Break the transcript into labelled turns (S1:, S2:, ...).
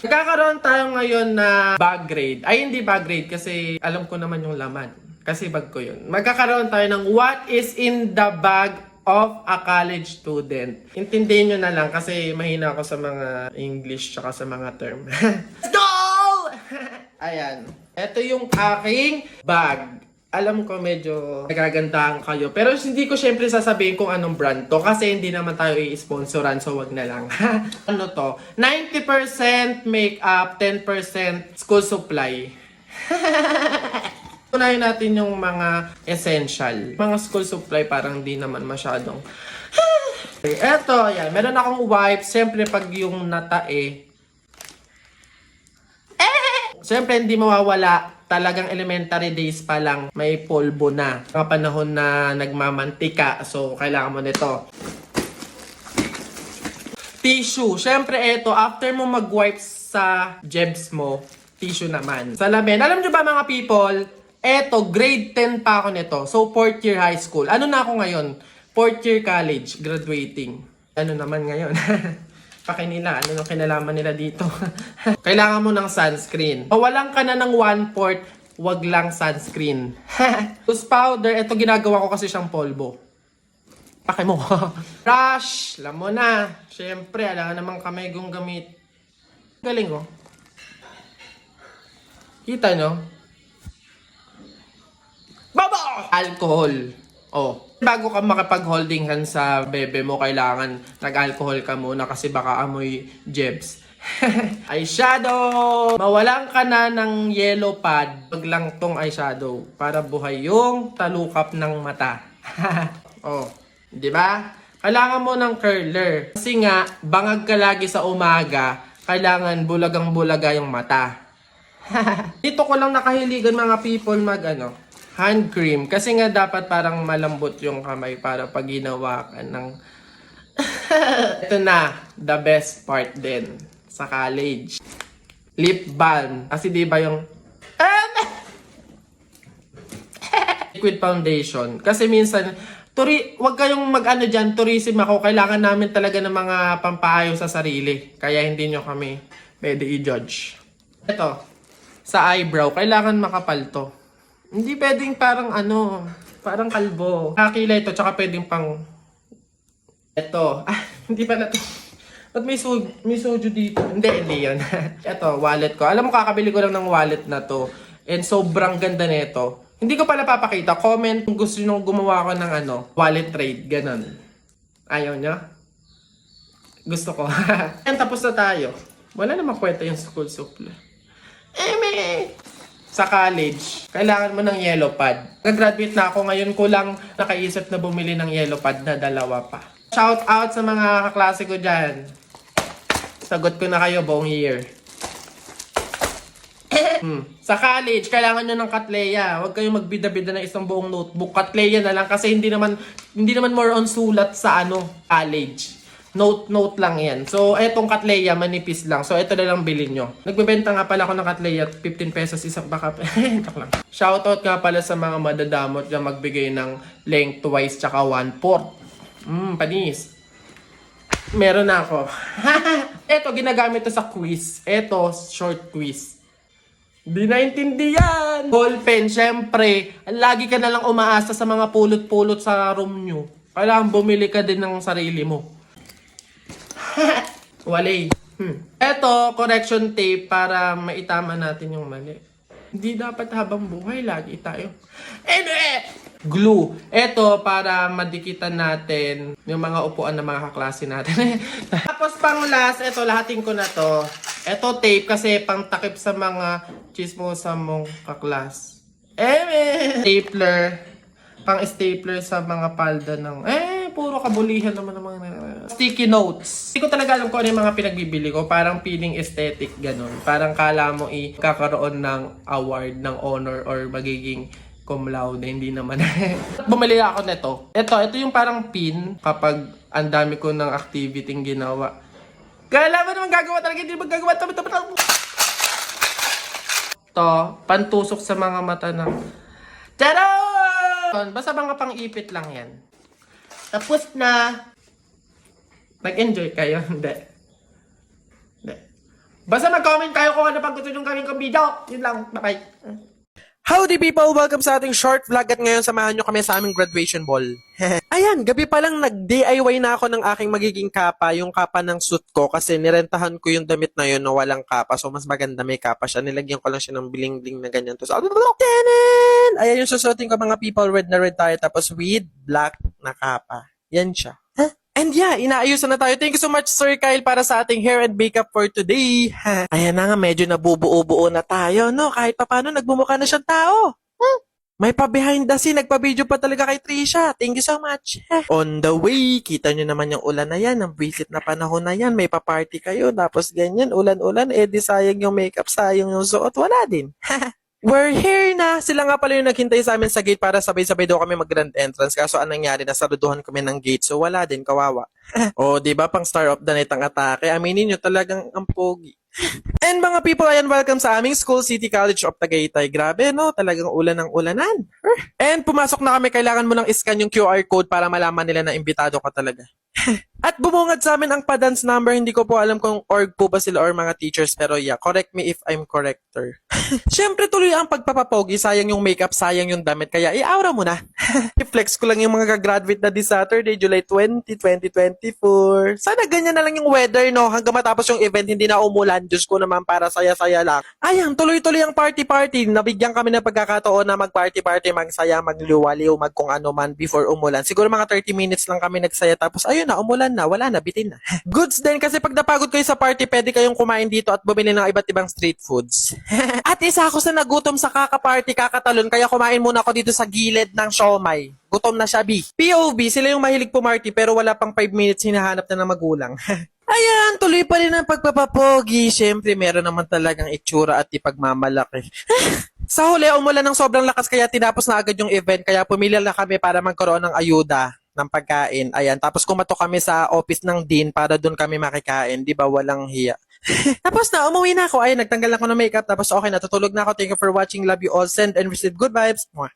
S1: Nagkakaroon tayo ngayon na bag grade. Ay, hindi bag grade kasi alam ko naman yung laman. Kasi bag ko yun. Magkakaroon tayo ng what is in the bag of a college student. Intindihin nyo na lang kasi mahina ako sa mga English tsaka sa mga term. Let's go! Ayan. Ito yung aking bag. Alam ko medyo nagagandahan kayo. Pero hindi ko syempre sasabihin kung anong brand to. Kasi hindi naman tayo i-sponsoran. So wag na lang. Ano to? 90% makeup, 10% school supply. Unahin natin yung mga essential. Mga school supply parang di naman masyadong. Eto, yan. Meron akong wipes. Siyempre pag yung natae. Siyempre hindi mawawala. Talagang elementary days pa lang may polvo na. Mga panahon na nagmamantika. So, kailangan mo nito. Tissue. Siyempre, ito, after mo mag-wipes sa jebs mo, tissue naman. Salamin. Alam nyo ba mga people, eto, grade 10 pa ako nito. So, 4th year high school. Ano na ako ngayon? 4th year college, graduating. Ano naman ngayon? Pakinila, ano yung kinalaman nila dito? Kailangan mo ng sunscreen. Pawalan ka na ng 1/4, wag lang sunscreen. Loose powder, ito ginagawa ko kasi siyang polvo. Pake mo. Brush, alam mo na. Siyempre, alam naman kamay kong gamit. Galing ko. Kita nyo? Baba! Alcohol. Oh. Bago ka makapag-holding hand sa bebe mo, kailangan nag-alcohol ka muna kasi baka amoy jebs. Eyeshadow! Mawalan ka na ng yellow pad. Wag lang tong eyeshadow para buhay yung talukap ng mata. Oh, di ba? Kailangan mo ng curler. Kasi nga, bangag ka lagi sa umaga, kailangan bulagang-bulaga yung mata. Dito ko lang nakahiligan mga people hand cream. Kasi nga dapat parang malambot yung kamay para pag ginawa ka ng... Ito na, the best part din sa college. Lip balm. Kasi di ba yung... liquid foundation. Kasi minsan, wag kayong mag-ano dyan, tourism ako. Kailangan namin talaga ng mga pampaayos sa sarili. Kaya hindi nyo kami pwede i-judge. Ito, sa eyebrow, kailangan makapal to. Hindi pwedeng parang parang kalbo. Kakila ito, tsaka pwedeng pang... Ito. Hindi pa na to. Ba't may soju dito? Hindi yan. Ito, wallet ko. Alam mo, kakabili ko lang ng wallet na to. And sobrang ganda nito. Hindi ko pala papakita. Comment kung gusto nyo gumawa ko ng wallet trade. Ganon. Ayaw nyo? Gusto ko. And tapos na tayo. Wala namang kwenta yung school supply. Sa college, kailangan mo ng yellow pad. Nag-graduate na ako, ngayon ko lang nakaisip na bumili ng yellow pad na 2 pa. Shout out sa mga kaklase ko dyan. Sagot ko na kayo buong year. Sa college, kailangan nyo ng Katleya. Huwag kayong magbida-bida ng isang buong notebook. Katleya na lang kasi hindi naman more on sulat sa college. Note lang yan. So, etong Katleya, manipis lang. So, ito na lang bilhin nyo. Nagbebenta nga pala ako ng Katleya, 15 pesos isang baka. Lang. Shoutout nga pala sa mga madadamot na magbigay ng lengthwise tsaka 1/4. Panis. Meron na ako. Ito, ginagamit to sa quiz. Ito, short quiz. Di naintindihan. Ballpen, syempre. Lagi ka na lang umaasa sa mga pulot-pulot sa room nyo. Kailangan bumili ka din ng sarili mo. Walay. Eto, correction tape para maitama natin yung mali. Hindi dapat habang buhay lagi tayo. Glue. Eto, para madikitan natin yung mga upuan ng mga kaklase natin. Tapos pang last, eto, lahatin ko na to. Eto, tape kasi pang takip sa mga chismosa mong kaklas. Stapler. Pang stapler sa mga palda ng... puro kabulihan naman ng mga... Sticky notes. Hindi ko talaga alam kung ano yung mga pinagbibili ko. Parang feeling aesthetic, ganun. Parang kala mo ikakaroon ng award, ng honor, or magiging cum laude. Hindi naman. Bumili ako nito. Ito yung parang pin kapag ang dami ko ng activity ginawa. Kala mo naman gagawa talaga, hindi magagawa. Ito, pantusok sa mga mata ng... Charon! Basta mga pang-ipit lang yan. Tapos na. Nag-enjoy kayo? Hindi. Basta mag-comment kayo kung ano pang gusto nyong gawin kong video. Yun lang. Bye-bye. Howdy people! Welcome sa ating short vlog at ngayon samahan nyo kami sa aming graduation ball. Ayan, gabi pa lang nag-DIY na ako ng aking magiging kapa, yung kapa ng suit ko kasi nirentahan ko yung damit na yun na walang kapa. So mas maganda may kapa siya. Nilagyan ko lang siya ng bling-bling na ganyan. Tapos, ayan yung susuotin ko mga people, red na red tayo tapos with black na kapa. Yan siya. And yeah, inaayusan na tayo. Thank you so much, Sir Kyle, para sa ating hair and makeup for today. Ayan na nga, medyo nabubuo-buo na tayo, no? Kahit pa paano, nagbumuka na siyang tao. May pa behind the scene, nagpa-video pa talaga kay Trisha. Thank you so much. On the way, kita nyo naman yung ulan na yan, ang visit na panahon na yan. May pa-party kayo, tapos ganyan, ulan-ulan, di sayang yung makeup, sayang yung suot, wala din. We're here na! Sila nga pala yung naghintay sa amin sa gate para sabay-sabay daw kami mag-grand entrance. Kaso anong nangyari, nasaluduhan kami ng gate. So wala din, kawawa. O, diba pang star of the night ang atake? Aminin nyo talagang ang pogi. And mga people, ayan, welcome sa aming school, City College of Tagaytay. Grabe, no? Talagang ulan ng ulanan. And pumasok na kami, kailangan mo lang iscan yung QR code para malaman nila na imbitado ka talaga. At bumungad sa amin ang pa-dance number. Hindi ko po alam kung org po ba sila or mga teachers. Pero yeah, correct me if I'm corrector. Siyempre tuloy ang pagpapapogi. Sayang yung makeup, sayang yung damit. Kaya i-aura mo na. I-flex ko lang yung mga gagraduate na this Saturday, July 20, 2024. Sana ganyan na lang yung weather, no? Hanggang matapos yung event, hindi na umulan. Diyos ko naman, para saya-saya lang. Ayan, tuloy-tuloy ang party-party. Nabigyan kami ng pagkakataon na mag-party-party, magsaya, magliwaliw, mag kung ano man before umulan. Siguro mga 30 minutes lang kami nagsaya. Tapos ayun na, umulan na, wala na, bitin na. Goods din kasi pag napagod kayo sa party, pwede kayong kumain dito at bumili ng iba't ibang street foods. At isa ako sa nagutom sa kaka-party, kakatalon, kaya kumain muna ako dito sa gilid ng siomay. Gutom na siya, B. POV, sila yung mahilig pumarty pero wala pang 5 minutes hinahanap na ng magulang. Ayan, tuloy pa rin ang pagpapapogi. Siyempre, meron naman talagang itsura at ipagmamalaki. Sa huli, umulan ng sobrang lakas kaya tinapos na agad yung event kaya pumili lang kami para magkaroon ng ayuda ng pagkain. Ayan, tapos kumato kami sa office ng dean para doon kami makikain. Di ba, walang hiya. Tapos na, umuwi na ako. Ayun, nagtanggal ako ng makeup. Tapos okay, natutulog na ako. Thank you for watching. Love you all. Send and receive good vibes. Mwah.